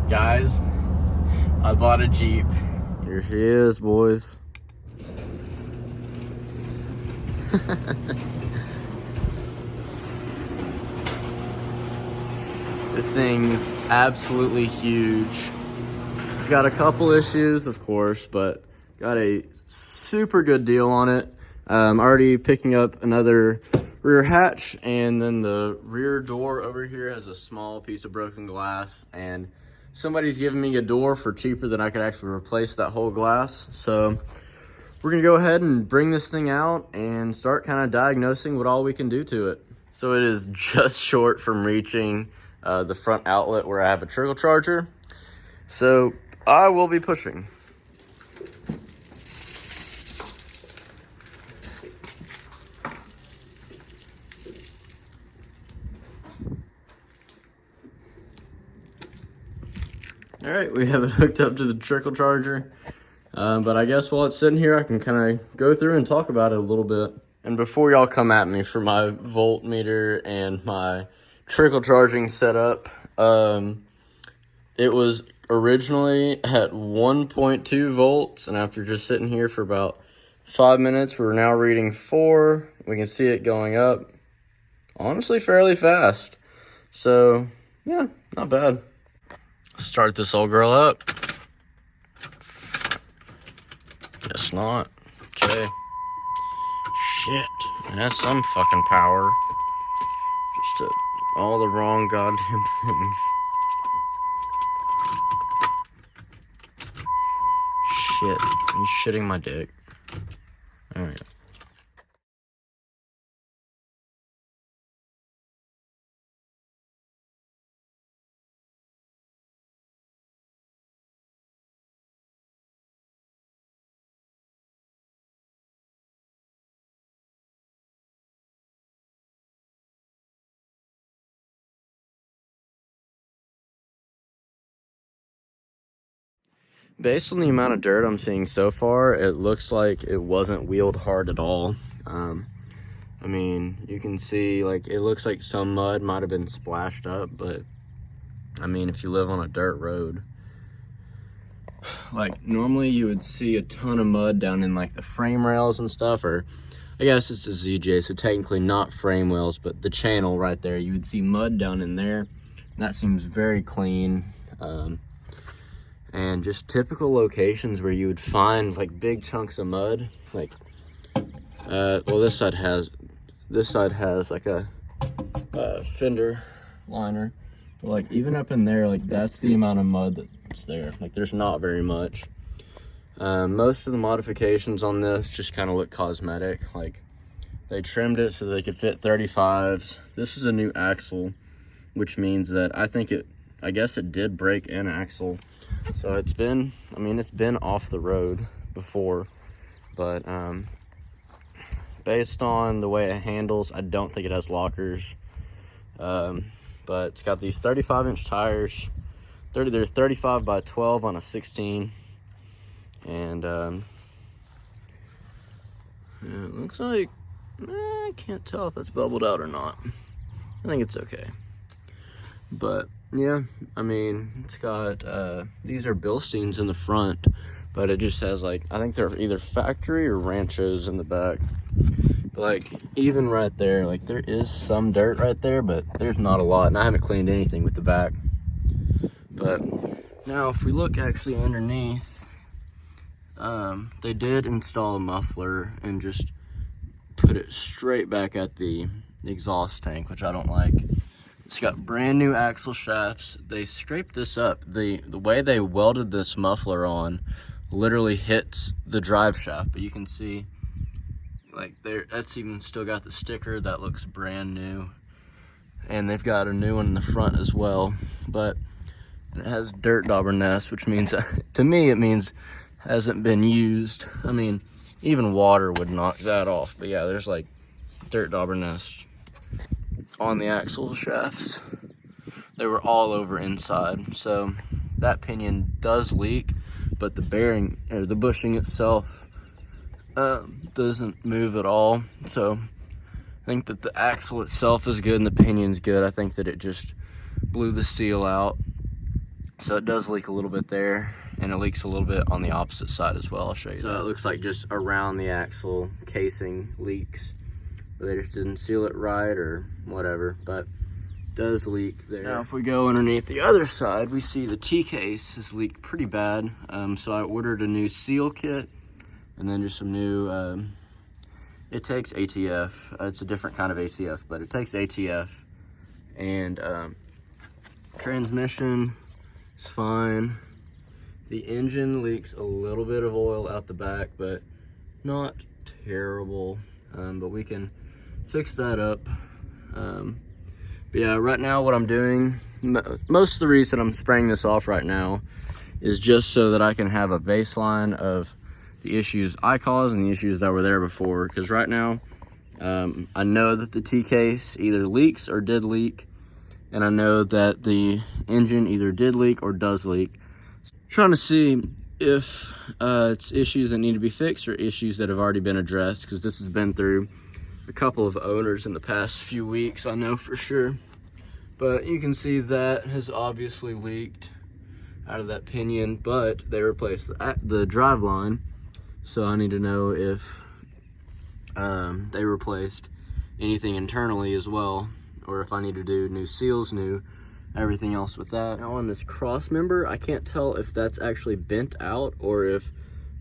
Guys, I bought a Jeep. Here she is, boys. This thing's absolutely huge. It's got a couple issues, of course, but got a super good deal on it. I'm already picking up another rear hatch, and then the rear door over here has a small piece of broken glass, and somebody's giving me a door for cheaper than I could actually replace that whole glass. So we're gonna go ahead and bring this thing out and start kind of diagnosing what all we can do to it. So it is just short from reaching the front outlet where I have a trickle charger. So I will be pushing. All right, we have it hooked up to the trickle charger. But I guess while it's sitting here, I can kind of go through and talk about it a little bit. And before y'all come at me for my voltmeter and my trickle charging setup, it was originally at 1.2 volts, and after just sitting here for about 5 minutes, we're now reading 4. We can see it going up, honestly, fairly fast. So, yeah, not bad. Start this old girl up. Guess not. Okay. Shit. That's some fucking power. Just to all the wrong goddamn things. Shit. I'm shitting my dick. There we go. Based on the amount of dirt I'm seeing so far, it looks like it wasn't wheeled hard at all. I mean, you can see, like, it looks like some mud might have been splashed up, but, I mean, if you live on a dirt road, like, normally you would see a ton of mud down in, like, the frame rails and stuff, or, I guess it's a ZJ, so technically not frame rails, but the channel right there, you would see mud down in there, and that seems very clean. And just typical locations where you would find like big chunks of mud, like well, this side has like a fender liner, but like even up in there, like that's the amount of mud that's there. Like there's not very much. Most of the modifications on this just kind of look cosmetic. Like they trimmed it so they could fit 35s. This is a new axle, which means that I guess it did break an axle. So it's been off the road before, but based on the way it handles, I don't think it has lockers. But it's got these 35-inch tires. They're 35 by 12 on a 16. And it looks like, I can't tell if that's bubbled out or not. I think it's okay. But yeah, I mean, it's got, these are Bilsteins in the front, but it just has like, I think they're either factory or ranchos in the back. But like, even right there, like there is some dirt right there, but there's not a lot, and I haven't cleaned anything with the back. But now if we look actually underneath, they did install a muffler and just put it straight back at the exhaust tank, which I don't like. It's got brand new axle shafts. They scraped this up. The way they welded this muffler on literally hits the drive shaft, but you can see like there, that's even still got the sticker. That looks brand new. And they've got a new one in the front as well, but it has dirt dauber nest, which means, to me, it means hasn't been used. I mean, even water would knock that off, but yeah, there's like dirt dauber nest on the axle shafts. They were all over inside, so that pinion does leak, but the bearing or the bushing itself doesn't move at all. So I think that the axle itself is good and the pinion's good. I think that it just blew the seal out. So it does leak a little bit there, and it leaks a little bit on the opposite side as well. I'll show you So that. it looks like just around the axle casing leaks. But they just didn't seal it right or whatever, but it does leak there. Now if we go underneath the other side, we see the T-case has leaked pretty bad. So I ordered a new seal kit, and then just some new, it takes ATF. It's a different kind of ATF, but it takes ATF. And transmission is fine. The engine leaks a little bit of oil out the back, but not terrible. But we can fix that up. But yeah, right now what I'm doing, most of the reason I'm spraying this off right now is just so that I can have a baseline of the issues I caused and the issues that were there before. Because right now, I know that the T-case either leaks or did leak, and I know that the engine either did leak or does leak. Trying to see if it's issues that need to be fixed or issues that have already been addressed, because this has been through a couple of owners in the past few weeks, I know for sure. But you can see that has obviously leaked out of that pinion, but they replaced the drive line. So I need to know if they replaced anything internally as well, or if I need to do new seals, new everything else with that. Now on this cross member, I can't tell if that's actually bent out or if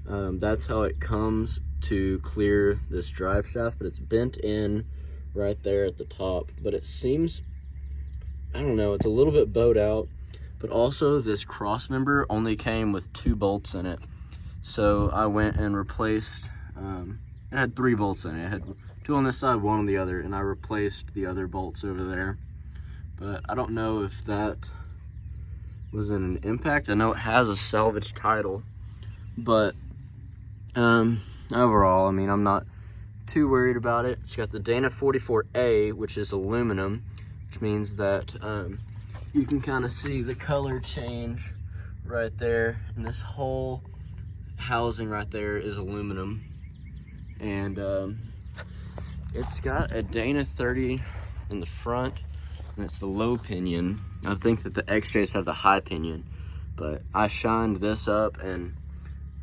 that's how it comes to clear this drive shaft, but it's bent in right there at the top. But it seems, I don't know, it's a little bit bowed out, but also this cross member only came with 2 bolts in it. So I went and replaced, it had 3 bolts in it. It had 2 on this side, 1 on the other, and I replaced the other bolts over there. But I don't know if that was in an impact. I know it has a salvage title, but overall, I mean, I'm not too worried about it. It's got the Dana 44A, which is aluminum, which means that you can kind of see the color change right there, and this whole housing right there is aluminum. And it's got a Dana 30 in the front, and it's the low pinion. I think that the XJs have the high pinion, but I shined this up, and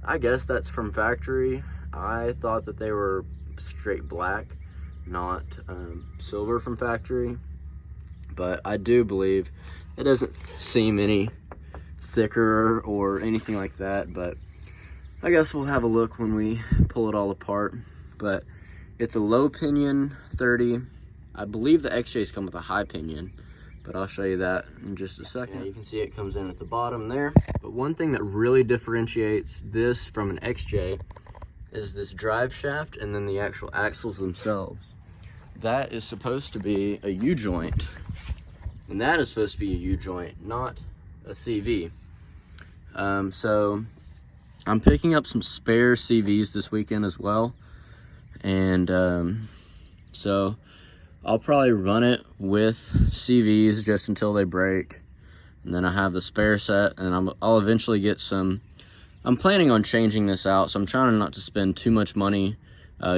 I guess that's from factory. I thought that they were straight black, not silver from factory, but I do believe it doesn't seem any thicker or anything like that. But I guess we'll have a look when we pull it all apart. But it's a low pinion 30. I believe the XJs come with a high pinion, but I'll show you that in just a second. Yeah, you can see it comes in at the bottom there. But one thing that really differentiates this from an XJ is this drive shaft and then the actual axles themselves. That is supposed to be a U-joint, and that is supposed to be a U-joint, not a CV. So I'm picking up some spare CVs this weekend as well, and so I'll probably run it with CVs just until they break, and then I have the spare set, and I'll eventually get some. I'm planning on changing this out, so I'm trying not to spend too much money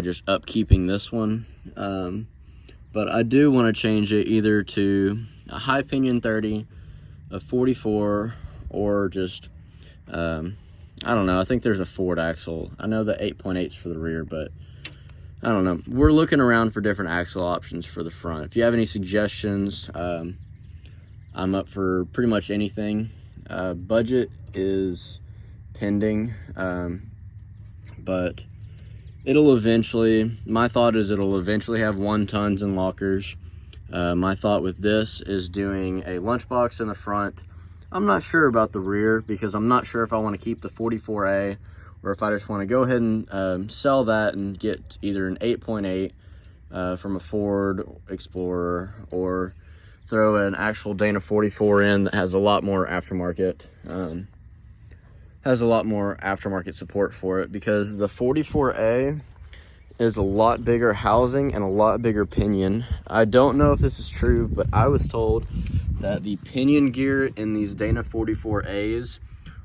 just upkeeping this one. But I do want to change it either to a high pinion 30, a 44, or just, I don't know, I think there's a Ford axle. I know the 8.8's for the rear, but I don't know. We're looking around for different axle options for the front. If you have any suggestions, I'm up for pretty much anything. Budget is pending, but it'll eventually, my thought is it'll eventually have 1 tons and lockers. My thought with this is doing a lunchbox in the front. I'm not sure about the rear, because I'm not sure if I want to keep the 44A or if I just want to go ahead and sell that and get either an 8.8 from a Ford Explorer, or throw an actual Dana 44 in that has a lot more aftermarket support for it, because the 44A is a lot bigger housing and a lot bigger pinion. I don't know if this is true, but I was told that the pinion gear in these Dana 44As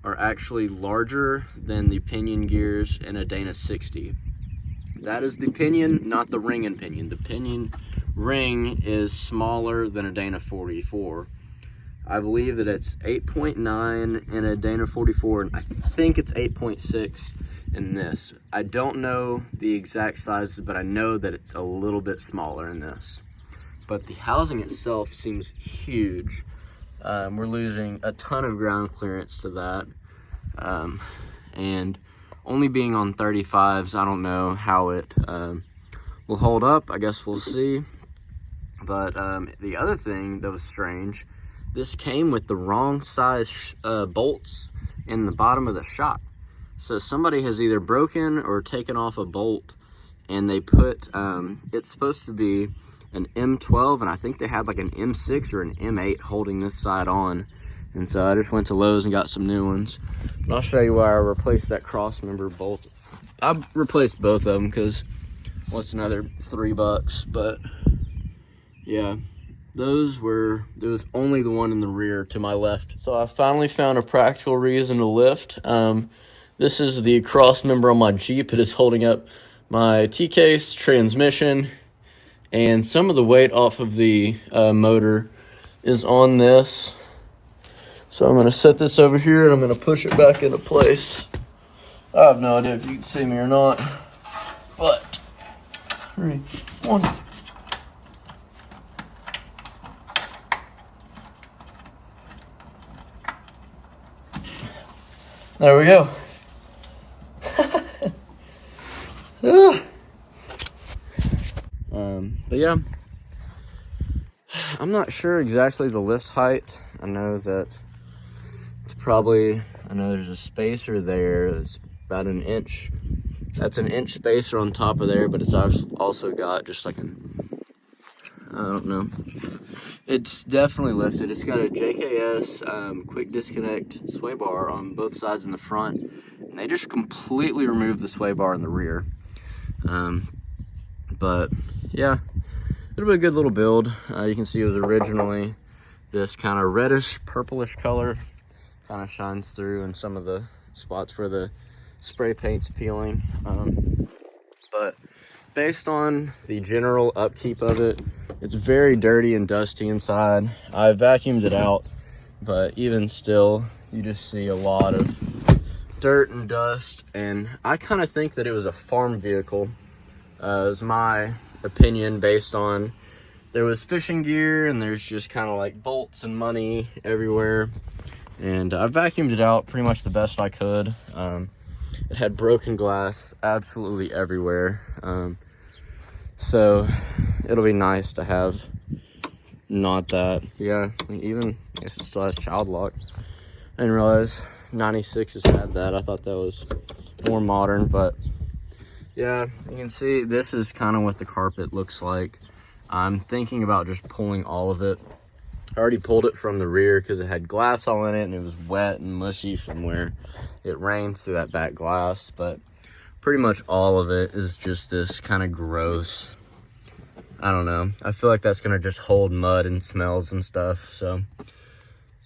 are actually larger than the pinion gears in a Dana 60. That is the pinion, not the ring and pinion. The pinion ring is smaller than a Dana 44. I believe that it's 8.9 in a Dana 44, and I think it's 8.6 in this. I don't know the exact sizes, but I know that it's a little bit smaller in this. But the housing itself seems huge. We're losing a ton of ground clearance to that. And only being on 35s, I don't know how it will hold up. I guess we'll see. But the other thing that was strange, this came with the wrong size bolts in the bottom of the shot. So somebody has either broken or taken off a bolt, and they put, it's supposed to be an M12, and I think they had like an M6 or an M8 holding this side on. And so I just went to Lowe's and got some new ones. And I'll show you why I replaced that cross member bolt. I replaced both of them because what's another $3, but yeah. There was only the one in the rear to my left. So I finally found a practical reason to lift. This is the cross member on my Jeep. It is holding up my T-case, transmission, and some of the weight off of the motor is on this. So I'm gonna set this over here and I'm gonna push it back into place. I have no idea if you can see me or not, but 3, 1. There we go. But yeah, I'm not sure exactly the lift height. I know that it's probably, I know there's a spacer there that's about an inch. That's an inch spacer on top of there, but it's also got just like an, I don't know. It's definitely lifted. It's got a JKS quick disconnect sway bar on both sides in the front. And they just completely removed the sway bar in the rear. But yeah, it'll be a good little build. You can see it was originally this kind of reddish purplish color. Kind of shines through in some of the spots where the spray paint's peeling. But based on the general upkeep of it, it's very dirty and dusty inside. I vacuumed it out, but even still, you just see a lot of dirt and dust. And I kind of think that it was a farm vehicle, is my opinion, based on there was fishing gear and there's just kind of like bolts and money everywhere. And I vacuumed it out pretty much the best I could. It had broken glass absolutely everywhere. So it'll be nice to have not that. Yeah, even, I guess it still has child lock. I didn't realize 96s had that. I thought that was more modern, but yeah, you can see this is kind of what the carpet looks like. I'm thinking about just pulling all of it. I already pulled it from the rear because it had glass all in it and it was wet and mushy from where it rains through that back glass, but pretty much all of it is just this kind of gross, I don't know. I feel like that's gonna just hold mud and smells and stuff. So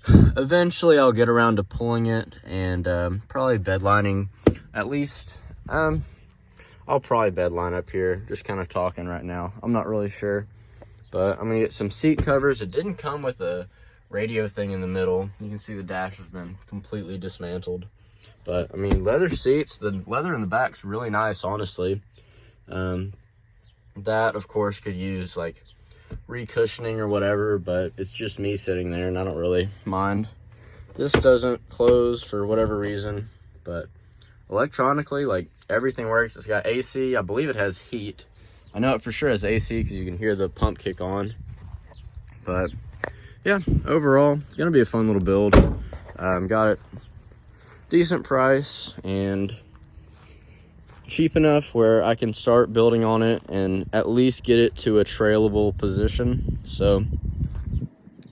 eventually I'll get around to pulling it and probably bedlining at least. I'll probably bedline up here, just kind of talking right now. I'm not really sure, but I'm gonna get some seat covers. It didn't come with a radio thing in the middle. You can see the dash has been completely dismantled. But I mean, leather seats, the leather in the back's really nice, honestly. That of course could use like re-cushioning or whatever, but it's just me sitting there and I don't really mind. This doesn't close for whatever reason, but electronically, like, everything works. It's got AC. I believe it has heat. I know it for sure has AC because you can hear the pump kick on. But yeah, overall, gonna be a fun little build. Got it decent price and cheap enough where I can start building on it and at least get it to a trailable position. So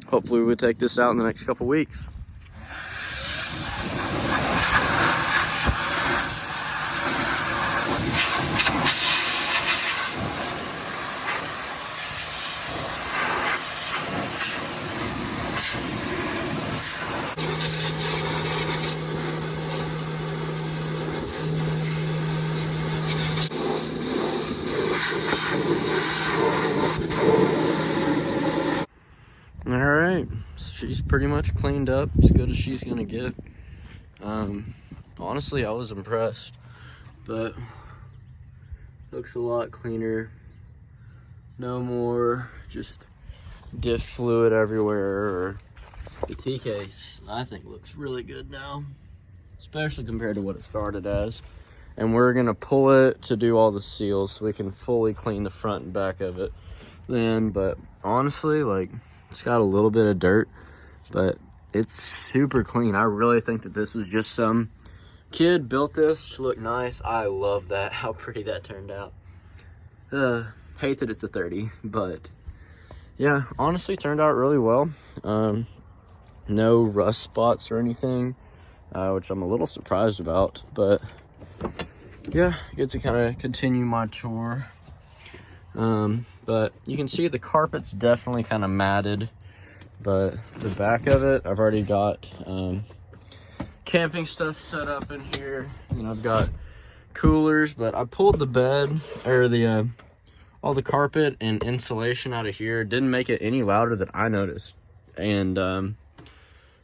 hopefully we'll take this out in the next couple weeks. she's pretty much cleaned up, as good as she's gonna get. Honestly, I was impressed, but looks a lot cleaner. No more just diff fluid everywhere. Or the T-case, I think, looks really good now, especially compared to what it started as. And we're gonna pull it to do all the seals so we can fully clean the front and back of it then. But honestly, like, it's got a little bit of dirt, but it's super clean. I really think that this was just some kid built this to look nice. I love that, how pretty that turned out. Hate that it's a 30, but yeah, honestly turned out really well. No rust spots or anything, which I'm a little surprised about, but yeah, get to kind of continue my tour. But you can see the carpet's definitely kind of matted, but the back of it, I've already got camping stuff set up in here. You know, I've got coolers, but I pulled the bed, or the all the carpet and insulation out of here. Didn't make it any louder than I noticed. And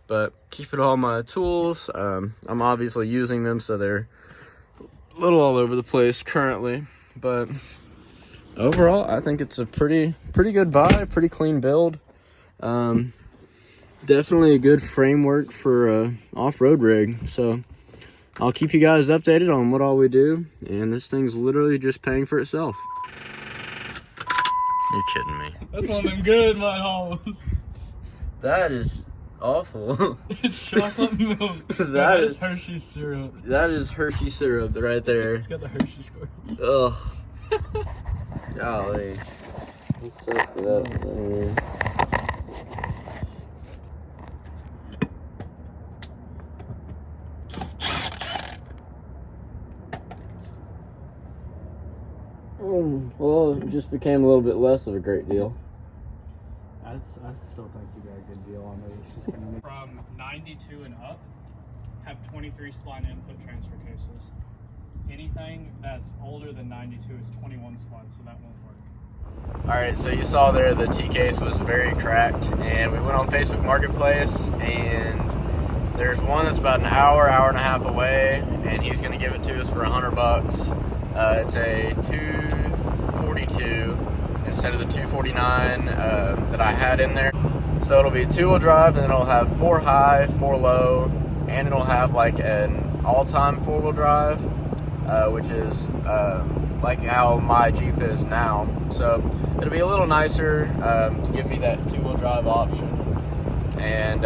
but keeping all my tools, I'm obviously using them, so they're a little all over the place currently, but overall I think it's a pretty good buy, pretty clean build. Definitely a good framework for a off-road rig. So I'll keep you guys updated on what all we do, and this thing's literally just paying for itself. You're kidding me. That's one of them good mud holes. That is awful. It's chocolate milk. That is is Hershey's syrup. That is Hershey syrup right there. It's got the Hershey squirts. Ugh. Golly. Let's set that there. Well, it just became a little bit less of a great deal. I still think you got a good deal on it. It's just gonna make... From 92 and up, have 23 spline input transfer cases. Anything that's older than 92 is 21 spline, so that won't work. Alright, so you saw there the T-case was very cracked, and we went on Facebook Marketplace, and there's one that's about an hour and a half away, and he's going to give it to us for $100. It's a 242 instead of the 249 that I had in there. So it'll be two-wheel drive, and then it'll have 4 high, 4 low, and it'll have like an all-time 4-wheel drive, which is like how my Jeep is now. So it'll be a little nicer to give me that 2-wheel drive option. And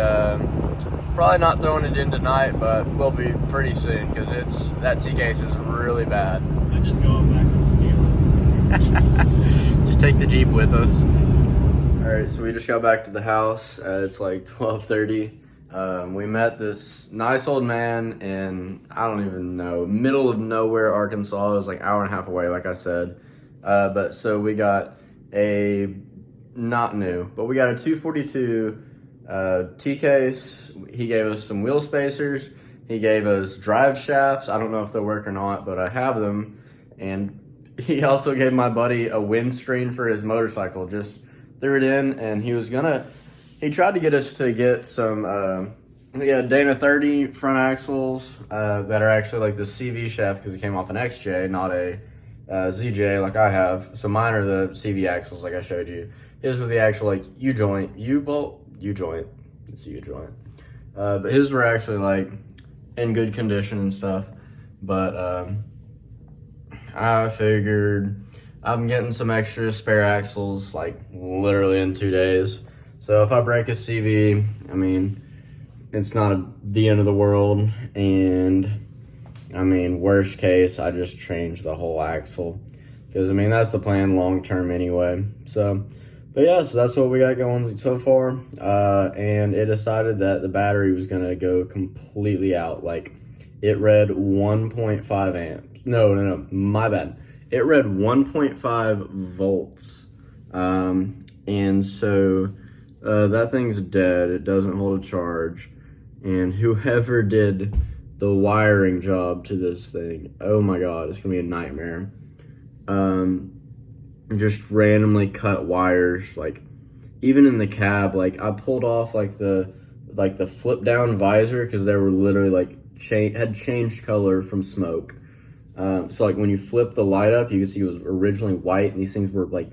probably not throwing it in tonight, but will be pretty soon, because that T-case is really bad. I just go up back and steal it. Just take the Jeep with us. Alright, so we just got back to the house. It's like 12:30. We met this nice old man in, I don't even know, middle of nowhere, Arkansas. It was like an hour and a half away, like I said. But so we got not new, but we got a 242 T-case. He gave us some wheel spacers. He gave us drive shafts. I don't know if they work or not, but I have them. And he also gave my buddy a windscreen for his motorcycle. Just threw it in, and he tried to get us to get some Dana 30 front axles that are actually like the CV shaft, because it came off an XJ, not a ZJ like I have. So mine are the CV axles like I showed you. His were the actual like U-joint. It's a U-joint. But his were actually like in good condition and stuff. But I figured I'm getting some extra spare axles like literally in 2 days. So if I break a CV, I mean, it's not the end of the world. And I mean, worst case, I just change the whole axle, because I mean, that's the plan long term anyway. So, but yeah, so that's what we got going so far. And it decided that the battery was gonna go completely out. Like, it read 1.5 amps. No, my bad. It read 1.5 volts. And so that thing's dead. It doesn't hold a charge. And whoever did the wiring job to this thing, oh my God, it's gonna be a nightmare. Just randomly cut wires, like even in the cab. Like, I pulled off like the like the flip down visor, because they were literally like had changed color from smoke. So like when you flip the light up, you can see it was originally white, and these things were like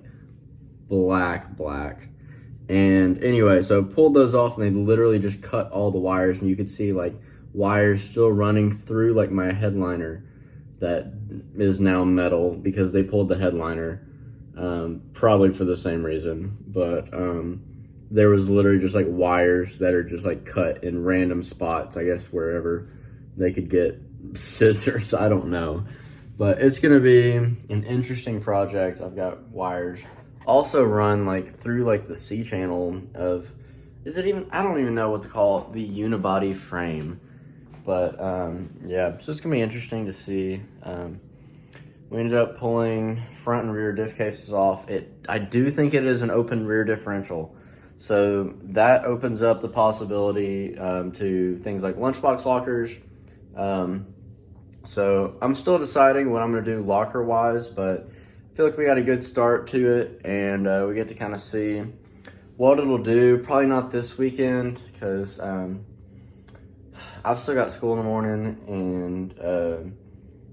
black. And anyway, so I pulled those off, and they literally just cut all the wires, and you could see like wires still running through like my headliner that is now metal, because they pulled the headliner, probably for the same reason. But there was literally just like wires that are just like cut in random spots, I guess wherever they could get scissors, I don't know. But it's gonna be an interesting project. I've got wires also run like through like the C channel of, is it even, I don't even know what to call it, the unibody frame. But yeah, so it's gonna be interesting to see. We ended up pulling front and rear diff cases off. I do think it is an open rear differential, so that opens up the possibility to things like lunchbox lockers. So I'm still deciding what I'm gonna do locker wise, but I feel like we got a good start to it, and we get to kind of see what it'll do. Probably not this weekend, because I've still got school in the morning, and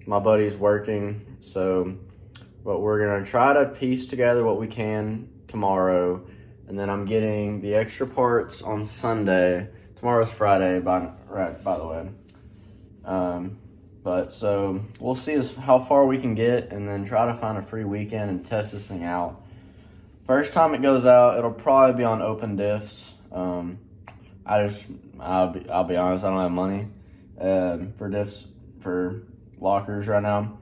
my buddy's working. So, but we're gonna try to piece together what we can tomorrow, and then I'm getting the extra parts on Sunday. Tomorrow's Friday, by the way. But so we'll see how far we can get, and then try to find a free weekend and test this thing out. First time it goes out, it'll probably be on open diffs. I'll be honest, I don't have money for diffs for lockers right now.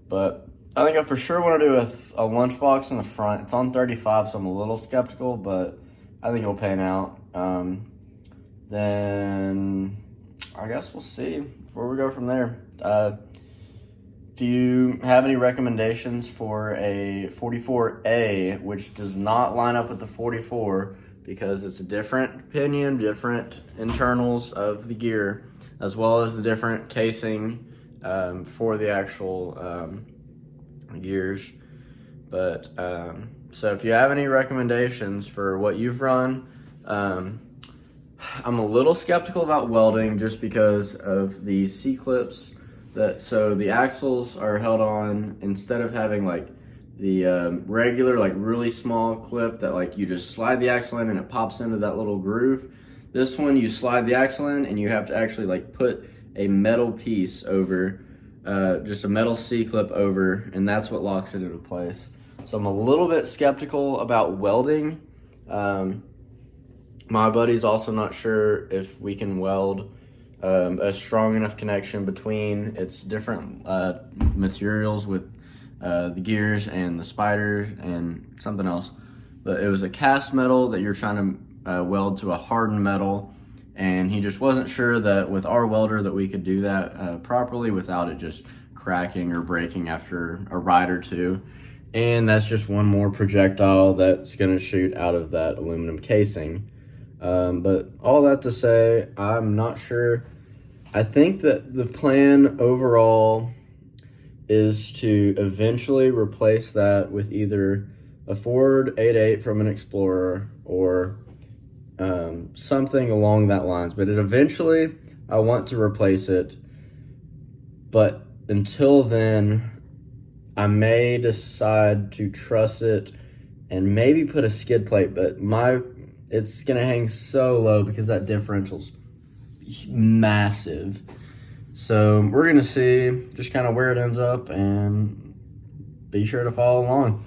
But I think I for sure want to do a lunchbox in the front. It's on 35, so I'm a little skeptical, but I think it'll pan out. Then I guess we'll see where we go from there. If you have any recommendations for a 44A, which does not line up with the 44, because it's a different pinion, different internals of the gear, as well as the different casing for the actual gears. But so if you have any recommendations for what you've run, I'm a little skeptical about welding just because of the C-clips. So the axles are held on, instead of having like the regular like really small clip that like you just slide the axle in and it pops into that little groove. This one you slide the axle in and you have to actually like put a metal piece over, just a metal C-clip over, and that's what locks it into place. So I'm a little bit skeptical about welding. My buddy's also not sure if we can weld a strong enough connection between its different materials with the gears and the spider and something else. But it was a cast metal that you're trying to weld to a hardened metal, and he just wasn't sure that with our welder that we could do that properly without it just cracking or breaking after a ride or two. And that's just one more projectile that's gonna shoot out of that aluminum casing. But all that to say, I'm not sure. I think that the plan overall is to eventually replace that with either a Ford 8.8 from an Explorer or something along that lines. But eventually, I want to replace it. But until then, I may decide to truss it and maybe put a skid plate, but it's gonna hang so low because that differential's massive. So we're gonna see just kind of where it ends up, and be sure to follow along.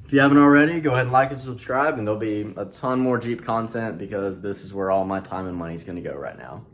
If you haven't already, go ahead and like and subscribe, and there'll be a ton more Jeep content because this is where all my time and money is gonna go right now.